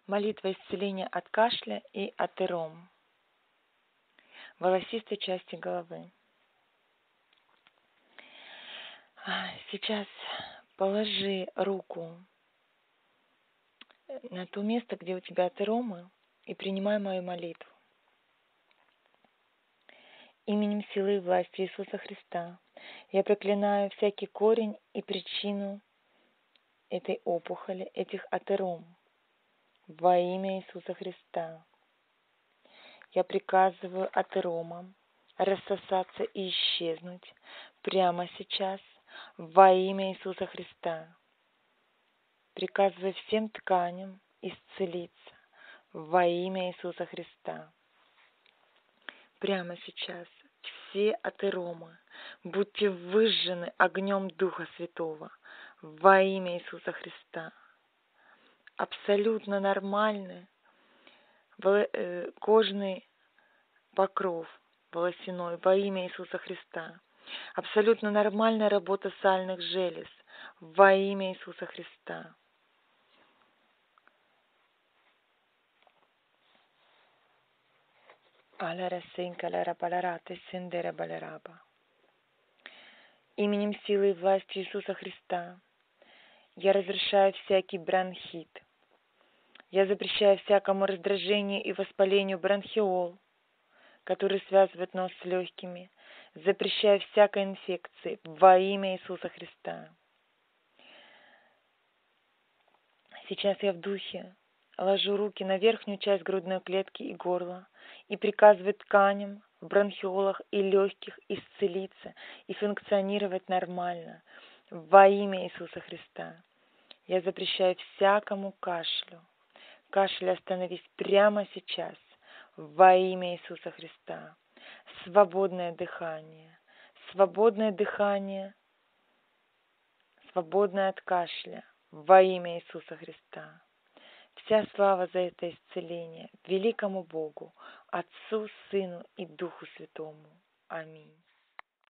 Молитва исцеления от кашля и атером, волосистой части головы. Сейчас положи руку на то место, где у тебя атеромы, и принимай мою молитву. Именем силы и власти Иисуса Христа я проклинаю всякий корень и причину этой опухоли, этих атером. Во имя Иисуса Христа я приказываю атеромам рассосаться и исчезнуть прямо сейчас во имя Иисуса Христа. Приказываю всем тканям исцелиться во имя Иисуса Христа. Прямо сейчас все атеромы будьте выжжены огнем Духа Святого во имя Иисуса Христа. Абсолютно нормальный кожный покров волосяной во имя Иисуса Христа. Абсолютно нормальная работа сальных желез во имя Иисуса Христа. Именем силы и власти Иисуса Христа я разрешаю всякий бронхит. Я запрещаю всякому раздражению и воспалению бронхиол, который связывает нос с легкими. Запрещаю всякой инфекции во имя Иисуса Христа. Сейчас я в духе ложу руки на верхнюю часть грудной клетки и горла и приказываю тканям в бронхиолах и легких исцелиться и функционировать нормально во имя Иисуса Христа. Я запрещаю всякому кашлю. Кашель, остановись прямо сейчас во имя Иисуса Христа. Свободное дыхание, свободное от кашля во имя Иисуса Христа. Вся слава за это исцеление великому Богу, Отцу, Сыну и Духу Святому. Аминь.